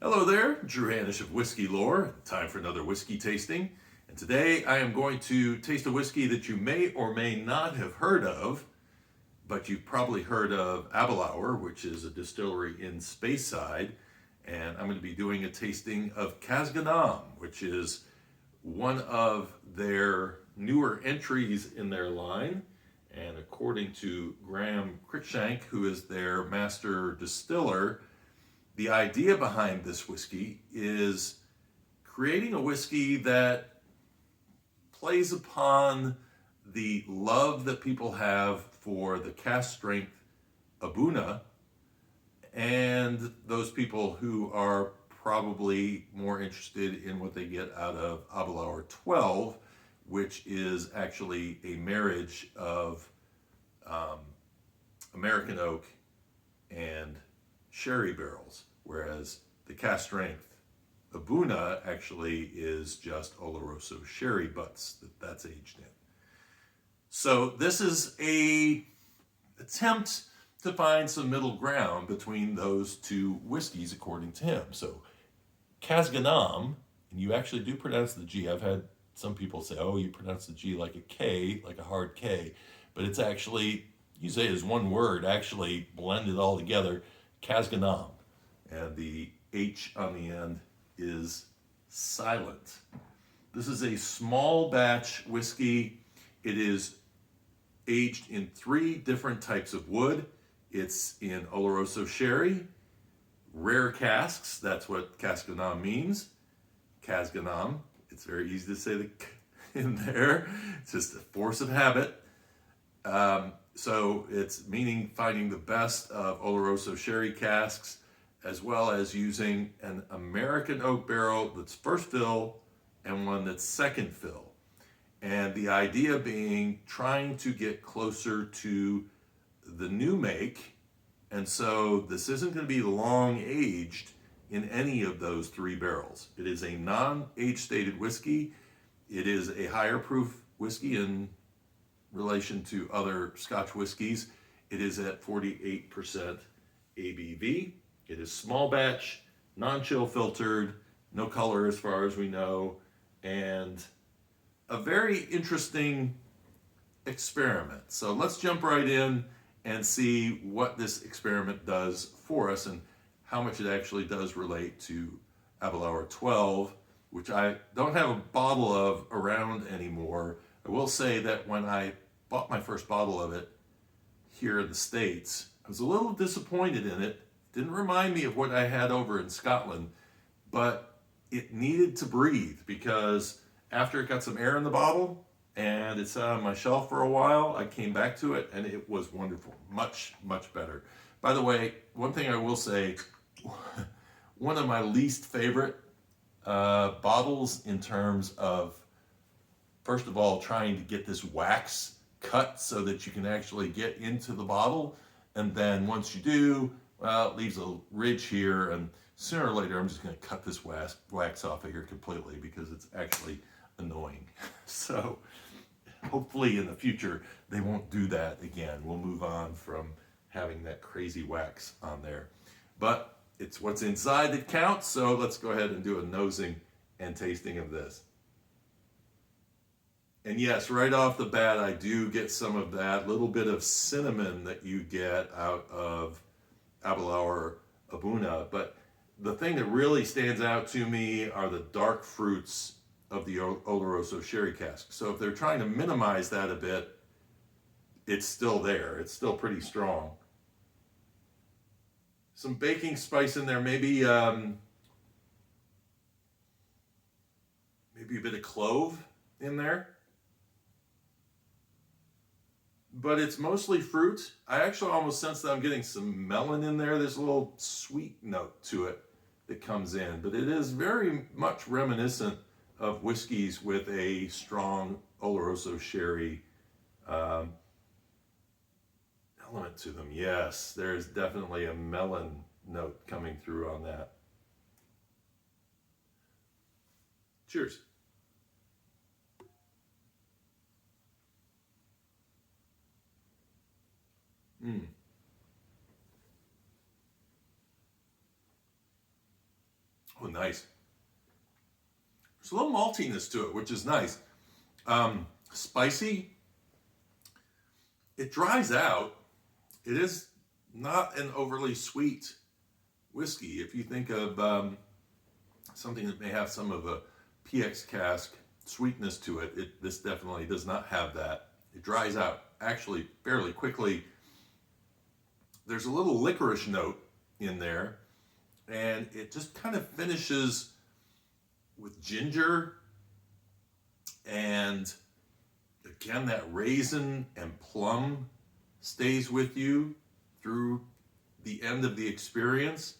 Hello there, Drew Hanish of Whiskey Lore. Time for another whiskey tasting. And today I am going to taste a whiskey that you may or may not have heard of, but you've probably heard of Aberlour, which is a distillery in Speyside. And I'm going to be doing a tasting of Casg Annamh, which is one of their newer entries in their line. And according to Graeme Crickshank, who is their master distiller, the idea behind this whiskey is creating a whiskey that plays upon the love that people have for the cask strength A'bunadh, and those people who are probably more interested in what they get out of Aberlour 12, which is actually a marriage of American oak and sherry barrels, whereas the cask strength A'bunadh actually is just Oloroso sherry butts that's aged in. So this is a attempt to find some middle ground between those two whiskeys, according to him. So Casg Annamh, and you actually do pronounce the G. I've had some people say, oh, you pronounce the G like a K, like a hard K, but it's actually, you say it as one word, actually blended all together, Casg Annamh. And the H on the end is silent. This is a small batch whiskey. It is aged in 3 different types of wood. It's in Oloroso sherry, rare casks, that's what Casg Annamh means. Casg Annamh, it's very easy to say the K in there. It's just a force of habit. So it's meaning finding the best of Oloroso sherry casks, as well as using an American oak barrel that's first fill and one that's second fill. And the idea being trying to get closer to the new make. And so this isn't going to be long aged in any of those 3 barrels. It is a non-age stated whiskey. It is a higher proof whiskey in relation to other Scotch whiskeys. It is at 48% ABV. It is small batch, non-chill filtered, no color as far as we know, and a very interesting experiment. So let's jump right in and see what this experiment does for us and how much it actually does relate to Aberlour 12, which I don't have a bottle of around anymore. I will say that when I bought my first bottle of it here in the States, I was a little disappointed in it. Didn't remind me of what I had over in Scotland, but it needed to breathe, because after it got some air in the bottle and it sat on my shelf for a while, I came back to it and it was wonderful. Much, much better. By the way, one thing I will say, one of my least favorite bottles in terms of, first of all, trying to get this wax cut so that you can actually get into the bottle. And then once you do, well, it leaves a ridge here, and sooner or later I'm just going to cut this wax off of here completely because it's actually annoying. So hopefully in the future they won't do that again. We'll move on from having that crazy wax on there. But it's what's inside that counts, so let's go ahead and do a nosing and tasting of this. And yes, right off the bat, I do get some of that little bit of cinnamon that you get out of Aberlour A'bunadh. But the thing that really stands out to me are the dark fruits of the Oloroso sherry cask. So if they're trying to minimize that a bit, it's still there. It's still pretty strong. Some baking spice in there, maybe a bit of clove in there. But it's mostly fruit. I actually almost sense that I'm getting some melon in there. There's a little sweet note to it that comes in. But it is very much reminiscent of whiskeys with a strong Oloroso sherry element to them. Yes, there's definitely a melon note coming through on that. Cheers. really nice. There's a little maltiness to it, which is nice. Spicy. It dries out. It is not an overly sweet whiskey. If you think of something that may have some of a PX cask sweetness to it, this definitely does not have that. It dries out actually fairly quickly. There's a little licorice note in there, and it just kind of finishes with ginger, and again, that raisin and plum stays with you through the end of the experience.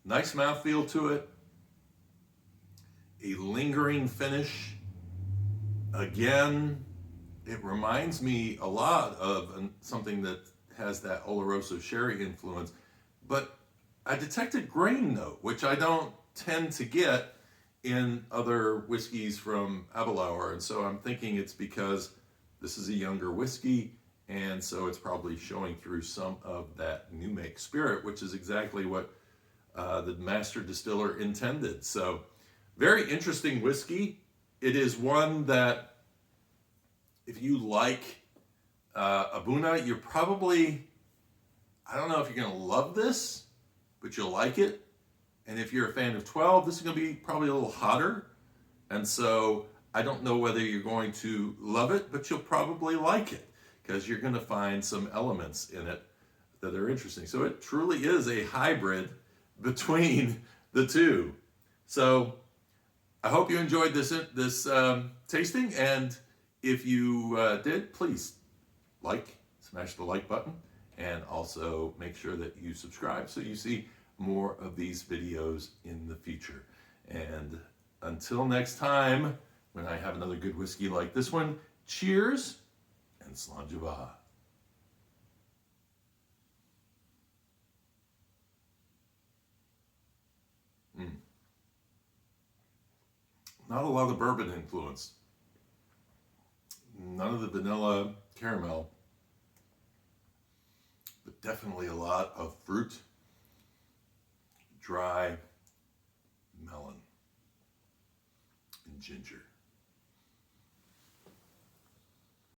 Nice mouthfeel to it. A lingering finish. Again, it reminds me a lot of something that has that Oloroso sherry influence, but I detected grain note, which I don't tend to get in other whiskeys from Aberlour, and so I'm thinking it's because this is a younger whiskey, and so it's probably showing through some of that new make spirit, which is exactly what the master distiller intended. So very interesting whiskey. It is one that, if you like A'bunadh, you're probably, I don't know if you're going to love this, but you'll like it. And if you're a fan of 12, this is going to be probably a little hotter. And so I don't know whether you're going to love it, but you'll probably like it because you're going to find some elements in it that are interesting. So it truly is a hybrid between the two. So I hope you enjoyed this tasting. And if you did, please smash the like button, and also make sure that you subscribe so you see more of these videos in the future. And until next time, when I have another good whiskey like this one, cheers and Slainte. Not a lot of bourbon influence. None of the vanilla caramel, but definitely a lot of fruit, dry melon, and ginger.